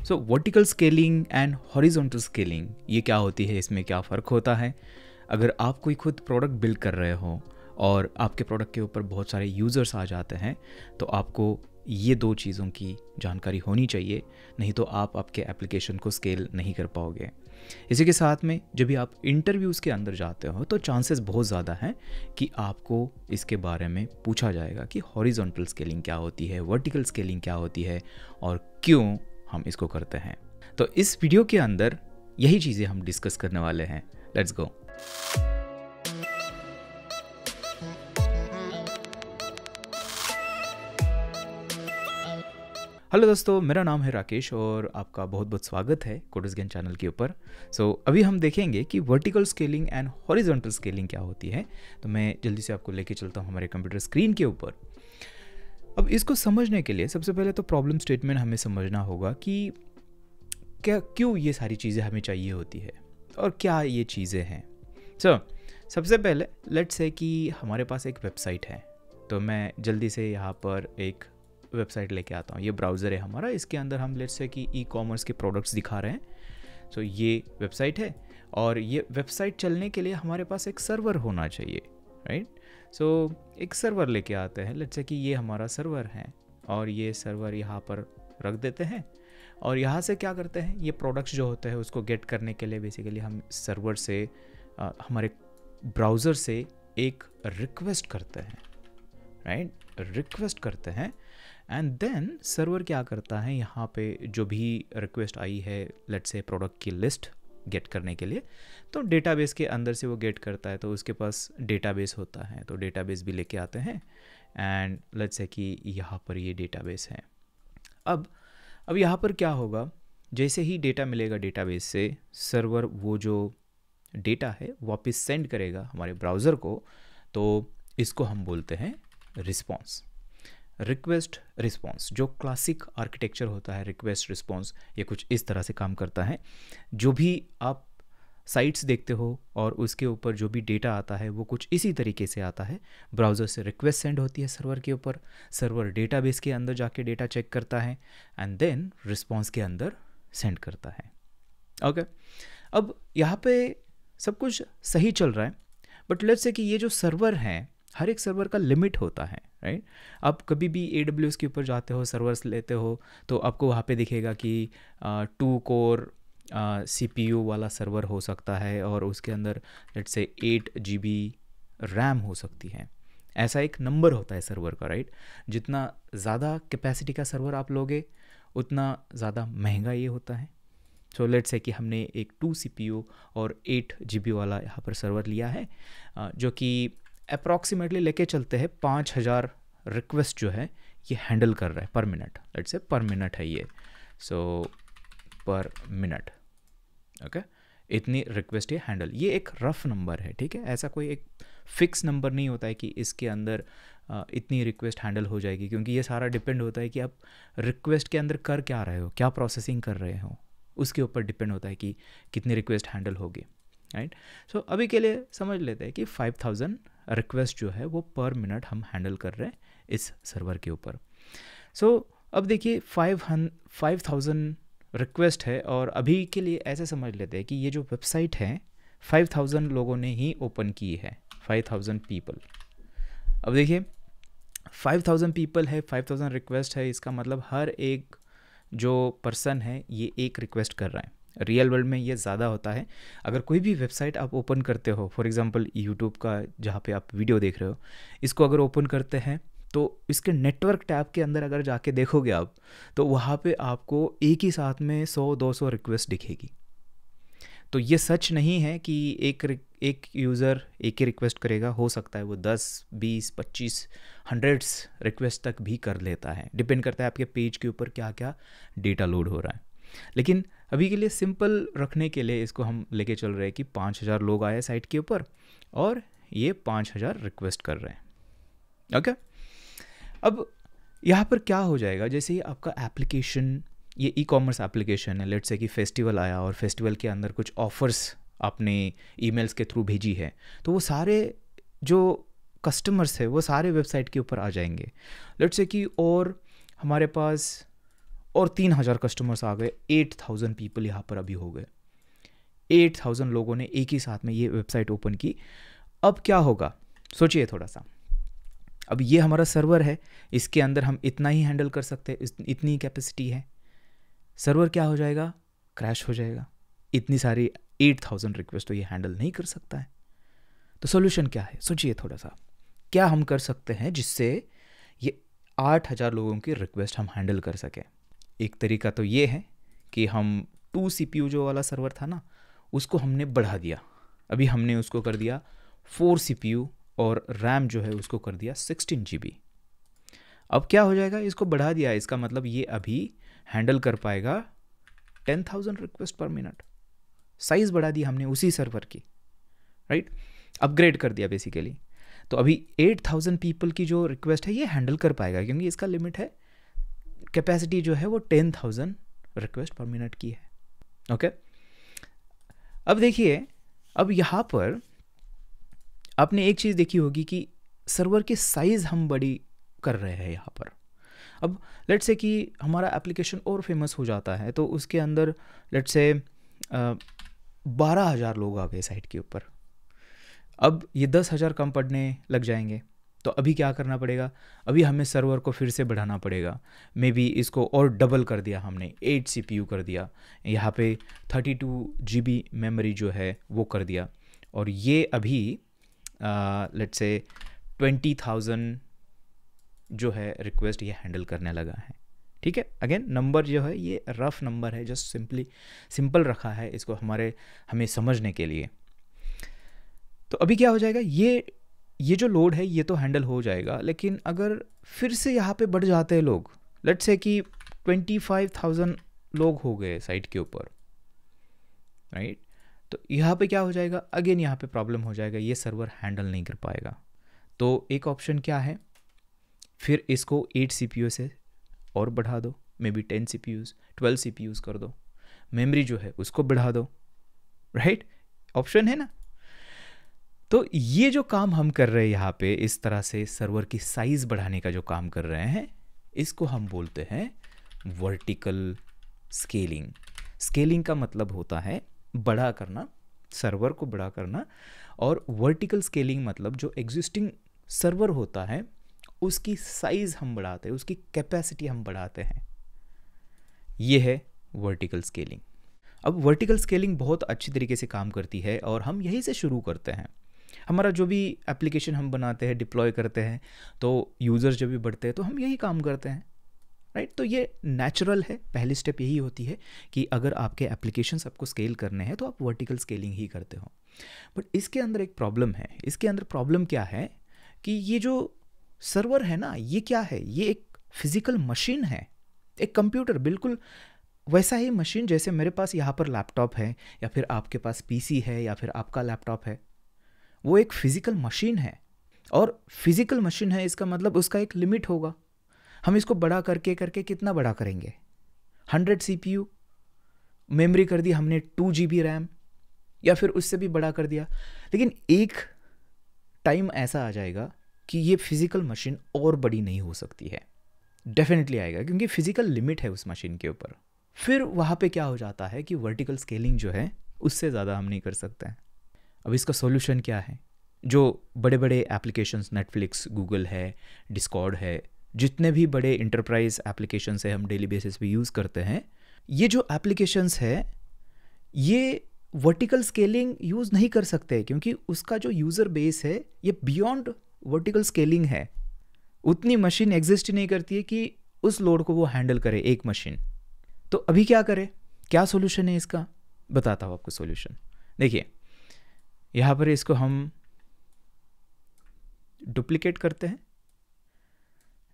So vertical scaling and horizontal scaling ये क्या होती है, इसमें क्या फ़र्क होता है? अगर आप कोई खुद प्रोडक्ट बिल्ड कर रहे हो और आपके प्रोडक्ट के ऊपर बहुत सारे यूज़र्स आ जाते हैं, तो आपको ये दो चीज़ों की जानकारी होनी चाहिए, नहीं तो आप आपके एप्लीकेशन को स्केल नहीं कर पाओगे। इसी के साथ में जब भी आप इंटरव्यूज़ के अंदर जाते हो तो चांसेस बहुत ज़्यादा हैं कि आपको इसके बारे में पूछा जाएगा कि हॉरिजॉन्टल स्केलिंग क्या होती है, वर्टिकल स्केलिंग क्या होती है और क्यों हम इसको करते हैं। तो इस वीडियो के अंदर यही चीज़ें हम डिस्कस करने वाले हैं। Let's go. हेलो दोस्तों, मेरा नाम है राकेश और आपका बहुत बहुत स्वागत है कोडर्स ज्ञान चैनल के ऊपर। अभी हम देखेंगे कि vertical scaling and horizontal scaling क्या होती है। तो मैं जल्दी से आपको लेके चलता हूँ हमारे कंप्यूटर स्क्रीन के ऊपर। अब इसको समझने के लिए सबसे पहले तो प्रॉब्लम स्टेटमेंट हमें समझना होगा कि क्यों ये सारी चीज़ें हमें चाहिए होती है और क्या ये चीज़ें हैं। सबसे पहले लेट्स से कि हमारे पास एक वेबसाइट है, तो मैं जल्दी से यहाँ पर एक वेबसाइट लेके आता हूँ। ये ब्राउज़र है हमारा, इसके अंदर हम लेट्स से कि ई कॉमर्स के प्रोडक्ट्स दिखा रहे हैं। ये वेबसाइट है और ये वेबसाइट चलने के लिए हमारे पास एक सर्वर होना चाहिए, राइट। एक सर्वर लेके आते हैं। लेट्स से कि ये हमारा सर्वर है और ये सर्वर यहाँ पर रख देते हैं और यहाँ से क्या करते हैं, ये प्रोडक्ट्स जो होते हैं उसको गेट करने के लिए बेसिकली हम सर्वर से हमारे ब्राउज़र से एक रिक्वेस्ट करते हैं, राइट, रिक्वेस्ट करते हैं। एंड देन सर्वर क्या करता है, यहाँ पे जो भी रिक्वेस्ट आई है लेट्स से प्रोडक्ट की लिस्ट गेट करने के लिए, तो डेटाबेस के अंदर से वो गेट करता है। तो उसके पास डेटाबेस होता है, तो डेटाबेस भी लेके आते हैं एंड लेट्स से कि यहाँ पर ये डेटाबेस है। अब यहाँ पर क्या होगा, जैसे ही डेटा मिलेगा डेटाबेस से, सर्वर वो जो डेटा है वापस सेंड करेगा हमारे ब्राउज़र को। तो इसको हम बोलते हैं रिस्पॉन्स, रिक्वेस्ट रिस्पॉन्स। जो क्लासिक आर्किटेक्चर होता है रिक्वेस्ट रिस्पॉन्स, ये कुछ इस तरह से काम करता है। जो भी आप साइट्स देखते हो और उसके ऊपर जो भी डेटा आता है वो कुछ इसी तरीके से आता है। ब्राउज़र से रिक्वेस्ट सेंड होती है सर्वर के ऊपर, सर्वर डेटाबेस के अंदर जाके डेटा चेक करता है एंड देन रिस्पॉन्स के अंदर सेंड करता है। ओके, अब यहाँ पे सब कुछ सही चल रहा है, बट लेट्स से कि ये जो सर्वर है, हर एक सर्वर का लिमिट होता है, राइट। आप कभी भी AWS के ऊपर जाते हो, सर्वर्स लेते हो, तो आपको वहाँ पे दिखेगा कि 2 कोर CPU वाला सर्वर हो सकता है और उसके अंदर लेट्स से 8 GB रैम हो सकती है। ऐसा एक नंबर होता है सर्वर का, राइट। जितना ज़्यादा कैपेसिटी का सर्वर आप लोगे उतना ज़्यादा महंगा ये होता है। लेट्स से कि हमने एक 2 CPU और 8 GB वाला यहाँ पर सर्वर लिया है, जो कि अप्रॉक्सीमेटली लेके चलते हैं 5000 रिक्वेस्ट जो है ये हैंडल कर रहा है पर मिनट। लेट्स से पर मिनट है ये, पर मिनट, ओके, इतनी रिक्वेस्ट ये हैंडल। ये एक रफ नंबर है, ठीक है। ऐसा कोई एक फिक्स नंबर नहीं होता है कि इसके अंदर इतनी रिक्वेस्ट हैंडल हो जाएगी, क्योंकि ये सारा डिपेंड होता है कि आप रिक्वेस्ट के अंदर कर क्या रहे हो, क्या प्रोसेसिंग कर रहे हो, उसके ऊपर डिपेंड होता है कि कितनी रिक्वेस्ट हैंडल होगी, राइट। अभी के लिए समझ लेते हैं कि 5000 रिक्वेस्ट जो है वो पर मिनट हम हैंडल कर रहे हैं इस सर्वर के ऊपर। अब देखिए 5000 रिक्वेस्ट है और अभी के लिए ऐसे समझ लेते हैं कि ये जो वेबसाइट है 5000 लोगों ने ही ओपन की है, 5000 पीपल। अब देखिए 5000 पीपल है, 5000 रिक्वेस्ट है, इसका मतलब हर एक जो पर्सन है ये एक रिक्वेस्ट कर रहा है। रियल वर्ल्ड में ये ज़्यादा होता है। अगर कोई भी वेबसाइट आप ओपन करते हो, फॉर एग्जांपल यूट्यूब का जहाँ पे आप वीडियो देख रहे हो, इसको अगर ओपन करते हैं तो इसके नेटवर्क टैब के अंदर अगर जाके देखोगे आप, तो वहाँ पे आपको एक ही साथ में 100-200 रिक्वेस्ट दिखेगी। तो ये सच नहीं है कि एक यूज़र एक ही रिक्वेस्ट करेगा, हो सकता है वो 10, 20, 25, 100 रिक्वेस्ट तक भी कर लेता है। डिपेंड करता है आपके पेज के ऊपर क्या क्या डेटा लोड हो रहा है। लेकिन अभी के लिए सिंपल रखने के लिए इसको हम लेके चल रहे हैं कि 5000 लोग आए साइट के ऊपर और ये 5000 रिक्वेस्ट कर रहे हैं, ओके। अब यहाँ पर क्या हो जाएगा, जैसे ही आपका एप्लीकेशन, ये ई कॉमर्स एप्लीकेशन है, लेट्स से कि फेस्टिवल आया और फेस्टिवल के अंदर कुछ ऑफर्स आपने ईमेल्स के थ्रू भेजी है, तो वो सारे जो कस्टमर्स है वो सारे वेबसाइट के ऊपर आ जाएंगे। लेट्स से कि और हमारे पास और 3000 कस्टमर्स आ गए, 8000 पीपल यहाँ पर अभी हो गए। 8000 लोगों ने एक ही साथ में ये वेबसाइट ओपन की। अब क्या होगा, सोचिए थोड़ा सा। अब ये हमारा सर्वर है, इसके अंदर हम इतना ही हैंडल कर सकते हैं, इतनी ही कैपेसिटी है। सर्वर क्या हो जाएगा, क्रैश हो जाएगा। इतनी सारी 8000 रिक्वेस्ट तो ये हैंडल नहीं कर सकता है। तो सॉल्यूशन क्या है, सोचिए थोड़ा सा। क्या हम कर सकते हैं जिससे ये 8000 लोगों की रिक्वेस्ट हम हैंडल कर सकें? एक तरीका तो ये है कि हम 2 CPU जो वाला सर्वर था ना, उसको हमने बढ़ा दिया। अभी हमने उसको कर दिया 4 CPU और रैम जो है उसको कर दिया 16 GB। अब क्या हो जाएगा, इसको बढ़ा दिया, इसका मतलब ये अभी हैंडल कर पाएगा 10,000 रिक्वेस्ट पर मिनट। साइज़ बढ़ा दी हमने उसी सर्वर की, राइट, अपग्रेड कर दिया बेसिकली। तो अभी 8000 पीपल की जो रिक्वेस्ट है ये हैंडल कर पाएगा, क्योंकि इसका लिमिट है, कैपेसिटी जो है वो 10,000 रिक्वेस्ट पर मिनट की है। ओके, अब देखिए, अब यहाँ पर आपने एक चीज़ देखी होगी कि सर्वर की साइज़ हम बड़ी कर रहे हैं यहाँ पर। अब लेट्स से कि हमारा एप्लीकेशन और फेमस हो जाता है, तो उसके अंदर लेट्स से 12,000 लोग आ गए साइट के ऊपर। अब ये 10,000 कम पड़ने लग जाएंगे। तो अभी क्या करना पड़ेगा, अभी हमें सर्वर को फिर से बढ़ाना पड़ेगा। मे बी इसको और डबल कर दिया हमने, 8 CPU कर दिया, यहाँ पे 32 GB मेमोरी जो है वो कर दिया, और ये अभी लेट्स से 20,000 जो है रिक्वेस्ट ये हैंडल करने लगा है। ठीक है, अगेन नंबर जो है ये रफ नंबर है, जस्ट सिंपल रखा है इसको हमें समझने के लिए। तो अभी क्या हो जाएगा, ये जो लोड है ये तो हैंडल हो जाएगा, लेकिन अगर फिर से यहाँ पे बढ़ जाते हैं लोग, लेट्स से कि 25,000 लोग हो गए साइट के ऊपर, राइट, तो यहाँ पे क्या हो जाएगा, अगेन यहाँ पे प्रॉब्लम हो जाएगा, ये सर्वर हैंडल नहीं कर पाएगा। तो एक ऑप्शन क्या है, फिर इसको 8 CPU से और बढ़ा दो, मे बी 10 CPUs 12 CPUs कर दो, मेमोरी जो है उसको बढ़ा दो, राइट, ऑप्शन है ना। तो ये जो काम हम कर रहे हैं यहाँ पे, इस तरह से सर्वर की साइज बढ़ाने का जो काम कर रहे हैं, इसको हम बोलते हैं वर्टिकल स्केलिंग। स्केलिंग का मतलब होता है बड़ा करना, सर्वर को बड़ा करना, और वर्टिकल स्केलिंग मतलब जो एग्जिस्टिंग सर्वर होता है उसकी साइज हम बढ़ाते हैं, उसकी कैपेसिटी हम बढ़ाते हैं। ये है वर्टिकल स्केलिंग। अब वर्टिकल स्केलिंग बहुत अच्छी तरीके से काम करती है, और हम यहीं से शुरू करते हैं। हमारा जो भी एप्लीकेशन हम बनाते हैं, डिप्लॉय करते हैं, तो यूज़र्स जब भी बढ़ते हैं तो हम यही काम करते हैं, राइट। तो ये नेचुरल है, पहली स्टेप यही होती है कि अगर आपके एप्लीकेशंस आपको स्केल करने हैं तो आप वर्टिकल स्केलिंग ही करते हो। बट इसके अंदर एक प्रॉब्लम है। इसके अंदर प्रॉब्लम क्या है कि ये जो सर्वर है ना, ये क्या है, ये एक फिजिकल मशीन है, एक कंप्यूटर, बिल्कुल वैसा ही मशीन जैसे मेरे पास यहाँ पर लैपटॉप है, या फिर आपके पास पीसी है, या फिर आपका लैपटॉप है। वो एक फिजिकल मशीन है, और फिजिकल मशीन है इसका मतलब उसका एक लिमिट होगा। हम इसको बड़ा करके कितना बड़ा करेंगे, 100 CPU मेमोरी कर दी हमने, 2 GB रैम, या फिर उससे भी बड़ा कर दिया। लेकिन एक टाइम ऐसा आ जाएगा कि ये फिजिकल मशीन और बड़ी नहीं हो सकती है। डेफिनेटली आएगा, क्योंकि फिजिकल लिमिट है उस मशीन के ऊपर। फिर वहाँ पे क्या हो जाता है कि वर्टिकल स्केलिंग जो है उससे ज़्यादा हम नहीं कर सकते हैं। अब इसका सॉल्यूशन क्या है? जो बड़े बड़े एप्लीकेशंस, नेटफ्लिक्स, गूगल है, डिस्कॉर्ड है, जितने भी बड़े इंटरप्राइज एप्लीकेशंस है हम डेली बेसिस पे यूज़ करते हैं, ये जो एप्लीकेशंस है ये वर्टिकल स्केलिंग यूज़ नहीं कर सकते, क्योंकि उसका जो यूज़र बेस है ये बियॉन्ड वर्टिकल स्केलिंग है। उतनी मशीन एग्जिस्ट नहीं करती है कि उस लोड को वो हैंडल करे एक मशीन। तो अभी क्या करें, क्या सॉल्यूशन है इसका? बताता हूँ आपको सॉल्यूशन। देखिए, यहाँ पर इसको हम डुप्लीकेट करते हैं,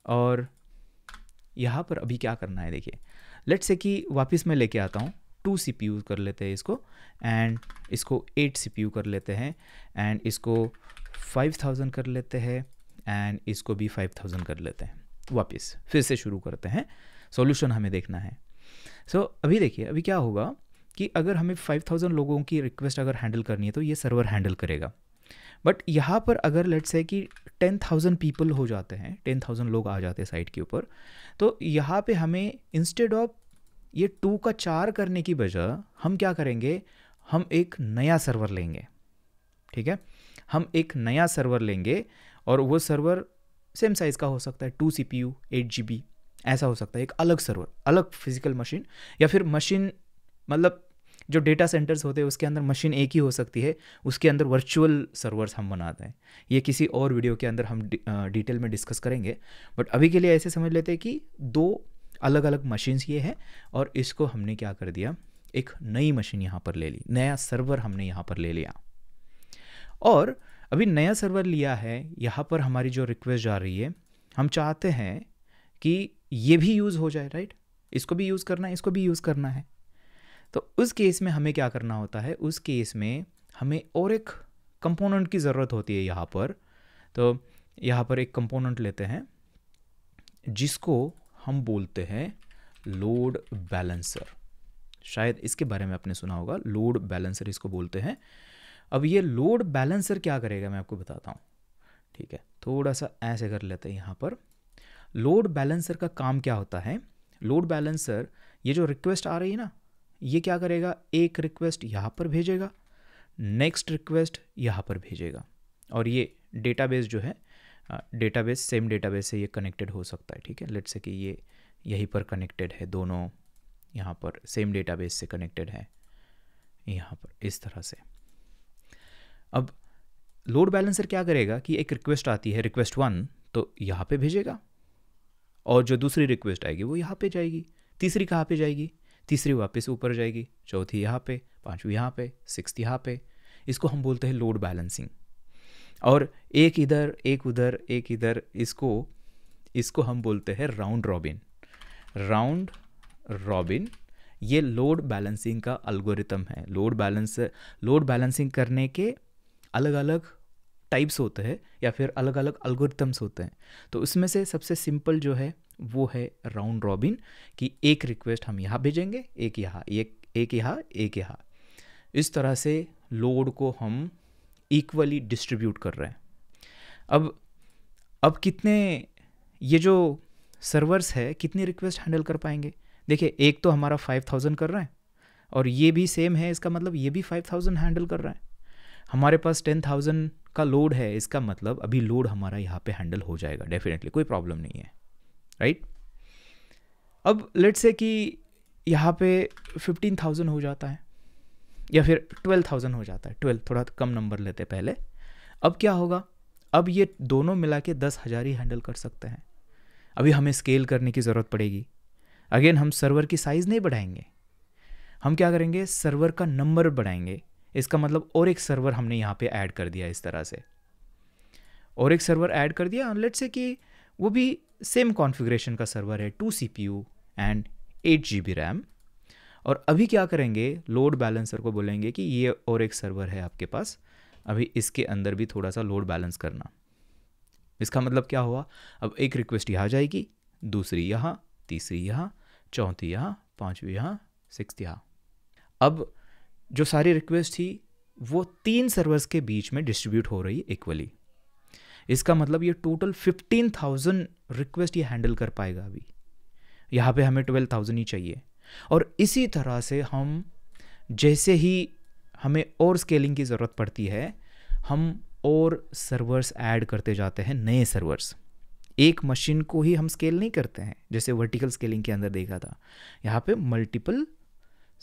और यहाँ पर अभी क्या करना है, देखिए, लेट्स से कि वापस मैं लेके आता हूँ, 2 CPU कर लेते हैं इसको, एंड इसको 8 CPU कर लेते हैं, एंड इसको 5000 कर लेते हैं, एंड इसको भी 5000 कर लेते हैं। वापस फिर से शुरू करते हैं, सॉल्यूशन हमें देखना है। अभी देखिए, अभी क्या होगा कि अगर हमें 5000 लोगों की रिक्वेस्ट अगर हैंडल करनी है तो ये सर्वर हैंडल करेगा। बट यहाँ पर अगर लेट्स से कि 10,000 पीपल हो जाते हैं, 10,000 लोग आ जाते हैं साइट के ऊपर, तो यहाँ पे हमें इंस्टेड ऑफ ये 2 का 4 करने की बजाय हम क्या करेंगे, हम एक नया सर्वर लेंगे, ठीक है। हम एक नया सर्वर लेंगे और वो सर्वर सेम साइज़ का हो सकता है, 2 CPU 8 GB ऐसा हो सकता है, एक अलग सर्वर, अलग फिजिकल मशीन, या फिर मशीन मतलब जो डेटा सेंटर्स होते हैं उसके अंदर मशीन एक ही हो सकती है, उसके अंदर वर्चुअल सर्वर्स हम बनाते हैं। ये किसी और वीडियो के अंदर हम डिटेल में डिस्कस करेंगे, बट अभी के लिए ऐसे समझ लेते हैं कि 2 अलग अलग मशीन्स ये है और इसको हमने क्या कर दिया, एक नई मशीन यहाँ पर ले ली, नया सर्वर हमने यहाँ पर ले लिया। और अभी नया सर्वर लिया है, यहाँ पर हमारी जो रिक्वेस्ट जा रही है, हम चाहते हैं कि ये भी यूज़ हो जाए, राइट, इसको भी यूज़ करना है, इसको भी यूज़ करना है। तो उस केस में हमें क्या करना होता है, उस केस में हमें और एक कंपोनेंट की ज़रूरत होती है यहाँ पर। तो यहाँ पर एक कंपोनेंट लेते हैं जिसको हम बोलते हैं लोड बैलेंसर। शायद इसके बारे में आपने सुना होगा, लोड बैलेंसर इसको बोलते हैं। अब ये लोड बैलेंसर क्या करेगा मैं आपको बताता हूँ, ठीक है। थोड़ा सा ऐसे कर लेते हैं यहाँ पर। लोड बैलेंसर का काम क्या होता है, लोड बैलेंसर ये जो रिक्वेस्ट आ रही है ना, ये क्या करेगा, एक रिक्वेस्ट यहाँ पर भेजेगा, नेक्स्ट रिक्वेस्ट यहाँ पर भेजेगा, और ये डेटाबेस जो है, डेटाबेस सेम डेटाबेस से ये कनेक्टेड हो सकता है, ठीक है। लेट्स से कि ये यहीं पर कनेक्टेड है, दोनों यहाँ पर सेम डेटाबेस से कनेक्टेड है, यहाँ पर इस तरह से। अब लोड बैलेंसर क्या करेगा कि एक रिक्वेस्ट आती है, रिक्वेस्ट 1 तो यहाँ पे भेजेगा, और जो दूसरी रिक्वेस्ट आएगी वो यहाँ पे जाएगी, तीसरी कहाँ पे जाएगी, तीसरी वापस ऊपर जाएगी, चौथी यहाँ पे, पांचवी यहाँ पे, सिक्स्थ यहाँ पे। इसको हम बोलते हैं लोड बैलेंसिंग। और एक इधर एक उधर एक इधर, इसको हम बोलते हैं राउंड रॉबिन। राउंड रॉबिन ये लोड बैलेंसिंग का एल्गोरिथम है। लोड बैलेंसिंग करने के अलग अलग टाइप्स होते हैं या फिर अलग अलग एल्गोरिथम्स होते हैं। तो उसमें से सबसे सिंपल जो है वो है राउंड रॉबिन, कि एक रिक्वेस्ट हम यहाँ भेजेंगे, एक यहाँ, एक यहाँ, एक यहाँ। इस तरह से लोड को हम इक्वली डिस्ट्रीब्यूट कर रहे हैं। अब कितने ये जो सर्वर्स है कितनी रिक्वेस्ट हैंडल कर पाएंगे। देखिए, एक तो हमारा 5000 कर रहा है और ये भी सेम है, इसका मतलब ये भी 5000 हैंडल कर रहा है। हमारे पास 10,000 का लोड है, इसका मतलब अभी लोड हमारा यहाँ पे हैंडल हो जाएगा डेफिनेटली, कोई प्रॉब्लम नहीं है, राइट। अब लेट्स से कि यहाँ पे 15,000 हो जाता है या फिर 12,000 हो जाता है, 12 थोड़ा कम नंबर लेते पहले। अब क्या होगा, अब ये दोनों मिला के 10,000 ही हैंडल कर सकते हैं। अभी हमें स्केल करने की ज़रूरत पड़ेगी। अगेन हम सर्वर की साइज़ नहीं बढ़ाएंगे, हम क्या करेंगे, सर्वर का नंबर बढ़ाएंगे। इसका मतलब और एक सर्वर हमने यहाँ पे ऐड कर दिया, इस तरह से और एक सर्वर ऐड कर दिया। लेट्स से कि वो भी सेम कॉन्फ़िगरेशन का सर्वर है, 2 CPU एंड 8 GB रैम। और अभी क्या करेंगे, लोड बैलेंसर को बोलेंगे कि ये और एक सर्वर है आपके पास, अभी इसके अंदर भी थोड़ा सा लोड बैलेंस करना। इसका मतलब क्या हुआ, अब एक रिक्वेस्ट यहाँ जाएगी, दूसरी यहाँ, तीसरी यहाँ, चौथी यहाँ, पांचवी यहाँ, सिक्स्थ यहाँ। अब जो सारी रिक्वेस्ट थी वो 3 सर्वर्स के बीच में डिस्ट्रीब्यूट हो रही इक्वली। इसका मतलब ये टोटल 15,000 रिक्वेस्ट ये हैंडल कर पाएगा। अभी यहाँ पे हमें 12,000 ही चाहिए। और इसी तरह से हम जैसे ही हमें और स्केलिंग की ज़रूरत पड़ती है, हम और सर्वर्स ऐड करते जाते हैं, नए सर्वर्स। एक मशीन को ही हम स्केल नहीं करते हैं, जैसे वर्टिकल स्केलिंग के अंदर देखा था। यहाँ पे मल्टीपल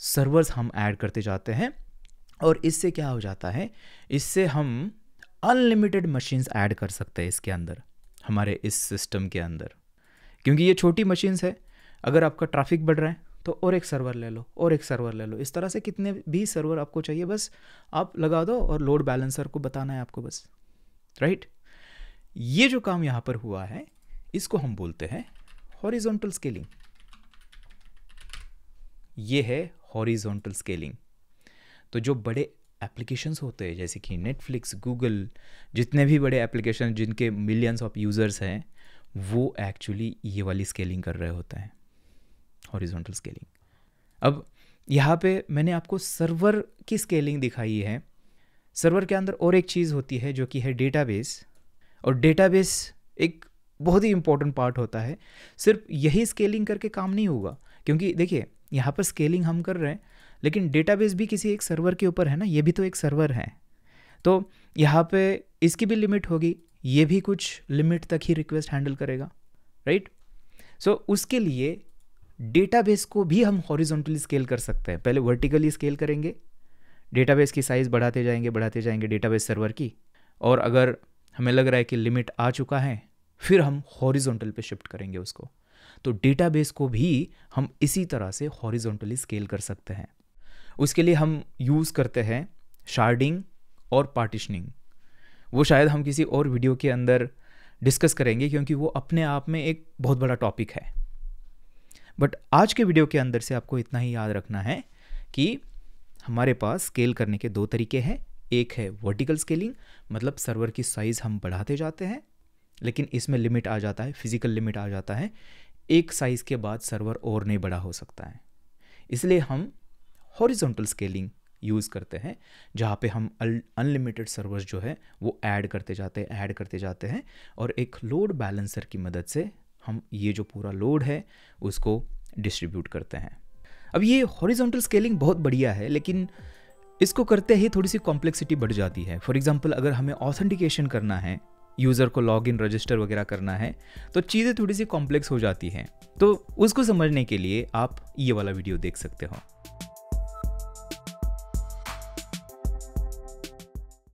सर्वर्स हम ऐड करते जाते हैं। और इससे क्या हो जाता है, इससे हम अनलिमिटेड मशीन्स ऐड कर सकते हैं इसके अंदर, हमारे इस सिस्टम के अंदर। क्योंकि ये छोटी मशीन्स है, अगर आपका ट्रैफिक बढ़ रहा है तो और एक सर्वर ले लो, और एक सर्वर ले लो। इस तरह से कितने भी सर्वर आपको चाहिए, बस आप लगा दो और लोड बैलेंसर को बताना है आपको बस, राइट। ये जो काम यहाँ पर हुआ है इसको हम बोलते हैं हॉरिजॉन्टल स्केलिंग। ये है हॉरिजॉन्टल स्केलिंग। तो जो बड़े एप्लीकेशंस होते हैं जैसे कि नेटफ्लिक्स, गूगल, जितने भी बड़े एप्लीकेशन जिनके मिलियंस ऑफ यूज़र्स हैं, वो एक्चुअली ये वाली स्केलिंग कर रहे होते हैं, हॉरिजॉन्टल स्केलिंग। अब यहाँ पे मैंने आपको सर्वर की स्केलिंग दिखाई है, सर्वर के अंदर और एक चीज़ होती है जो कि है डेटाबेस, और डेटाबेस एक बहुत ही इंपॉर्टेंट पार्ट होता है। सिर्फ यही स्केलिंग करके काम नहीं होगा, क्योंकि देखिए यहाँ पर स्केलिंग हम कर रहे हैं लेकिन डेटाबेस भी किसी एक सर्वर के ऊपर है ना, ये भी तो एक सर्वर है, तो यहाँ पे इसकी भी लिमिट होगी, ये भी कुछ लिमिट तक ही रिक्वेस्ट हैंडल करेगा, राइट। सो उसके लिए डेटाबेस को भी हम हॉरिजॉन्टली स्केल कर सकते हैं। पहले वर्टिकली स्केल करेंगे, डेटाबेस की साइज़ बढ़ाते जाएंगे डेटाबेस सर्वर की, और अगर हमें लग रहा है कि लिमिट आ चुका है फिर हम हॉरिजॉन्टल पे शिफ्ट करेंगे उसको। तो डेटाबेस को भी हम इसी तरह से हॉरिजॉन्टली स्केल कर सकते हैं। उसके लिए हम यूज़ करते हैं शार्डिंग और पार्टीशनिंग। वो शायद हम किसी और वीडियो के अंदर डिस्कस करेंगे क्योंकि वो अपने आप में एक बहुत बड़ा टॉपिक है। बट आज के वीडियो के अंदर से आपको इतना ही याद रखना है कि हमारे पास स्केल करने के दो तरीके हैं। एक है वर्टिकल स्केलिंग, मतलब सर्वर की साइज़ हम बढ़ाते जाते हैं, लेकिन इसमें लिमिट आ जाता है, फिजिकल लिमिट आ जाता है, एक साइज़ के बाद सर्वर और नहीं बड़ा हो सकता है। इसलिए हम हॉरिजॉन्टल स्केलिंग यूज़ करते हैं, जहाँ पे हम अनलिमिटेड सर्वर्स जो है वो ऐड करते जाते हैं और एक लोड बैलेंसर की मदद से हम ये जो पूरा लोड है उसको डिस्ट्रीब्यूट करते हैं। अब ये हॉरिजॉन्टल स्केलिंग बहुत बढ़िया है, लेकिन इसको करते ही थोड़ी सी कॉम्प्लेक्सिटी बढ़ जाती है। फॉर एग्जांपल अगर हमें ऑथेंटिकेशन करना है, यूज़र को लॉगिन रजिस्टर वगैरह करना है, तो चीज़ें थोड़ी सी कॉम्प्लेक्स हो जाती हैं। तो उसको समझने के लिए आप ये वाला वीडियो देख सकते हो।